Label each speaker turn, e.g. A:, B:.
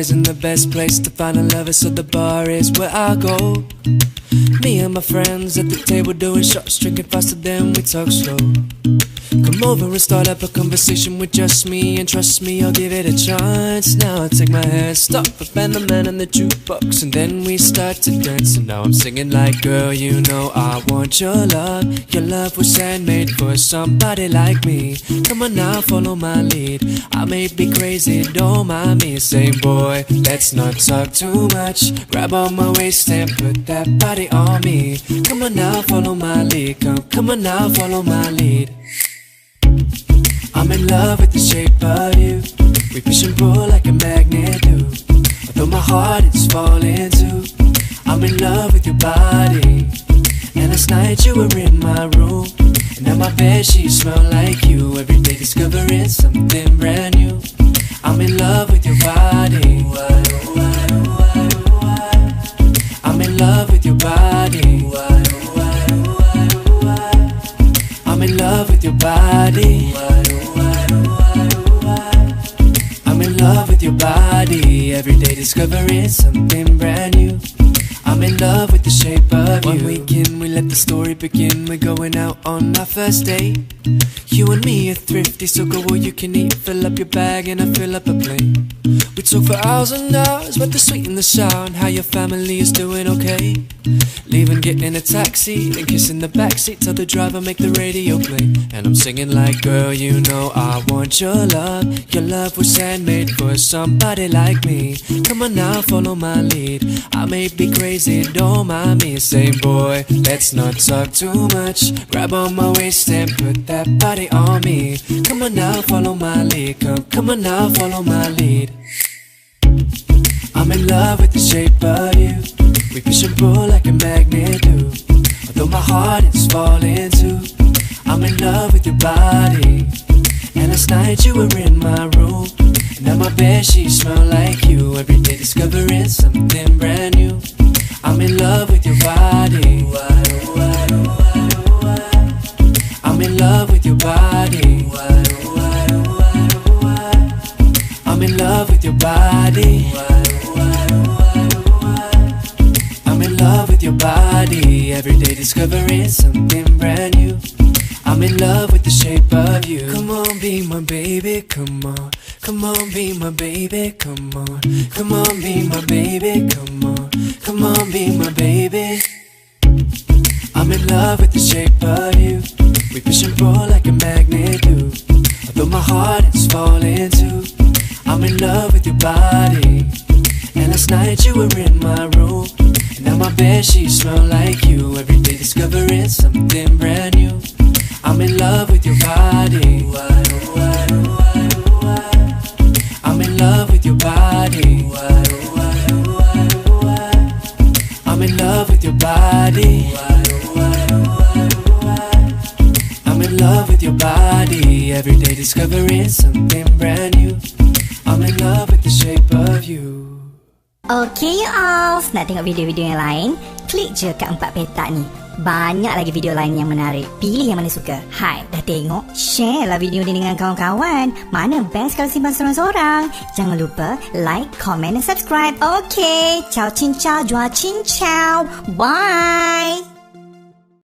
A: isn't the best place to find a lover, so the bar is where I go. Me and my friends at the table doing shots, drinking faster than we talk slow. Come over and start up a conversation with just me, and trust me, I'll give it a chance. Now I take my hand, stop, and the man on the jukebox, and then we start to dance. And now I'm singing like, girl, you know I want your love. Your love was handmade for somebody like me. Come on now, follow my lead. I may be crazy, don't mind me. Say, boy, let's not talk too much. Grab on my waist and put that body on me. Come on now, follow my lead. Come on now, follow my lead. I'm in love with the shape of you. We push and pull like a magnet do. Although my heart is falling too. I'm in love with your body. And last night you were in my room, and now my bed sheets smell like you. Every day discovering something brand new. I'm in love with your body. I'm in love with your body. I'm in love with your body. I'm in love with your body. Every day discovering something brand new. I'm in love with the shape of you. One weekend we let the story begin. We're going out on our first date. You and me are thrifty, so go all you can eat. Fill up your bag and I fill up a plate. We talk for hours and hours about the sweet and the sour, and how your family is doing okay. Leaving, getting a taxi, then kissing the backseat. Tell the driver make the radio play. And I'm singing like, girl, you know I want your love. Your love was handmade for somebody like me. Come on now, follow my lead. I may be crazy, don't mind me. Say, boy, let's not talk too much. Grab on my waist and put that body on me. Come on now, follow my lead. Come on now, follow my lead. I'm in love with the shape of you. We push and pull like a magnet do. Although my heart is falling too. I'm in love with your body. And last night you were in my room, and now my bed sheets smell like you. Every day discovering something brand new. I'm in love with your body. I'm in love with your body. I'm in love with your body. I'm in love with your body. Every day discovering something brand new. I'm in love with the shape of you. Come on, be my baby, come on. Come on, be my baby, come on. Come on, be my baby, come on. Come on, be my baby. I'm in love with the shape of you. We push and pull like a magnet do. Although my heart is falling too. I'm in love with your body. And last night you were in my room, and now my bed sheets smell like you. Every day discovering something brand new. I'm in love with your body. I'm in love with your body. I'm in love with your body. I'm in love with your body. Every day discovering something brand new. I'm in love with the shape of you.
B: Okay you all, nak tengok video-video yang lain? Klik je kat 4 petak ni. Banyak lagi video lain yang menarik. Pilih yang mana suka. Hai, dah tengok? Share lah video ni dengan kawan-kawan. Mana best kalau simpan seorang-seorang. Jangan lupa like, comment dan subscribe. Okay, ciao cincau, jua cincau. Bye.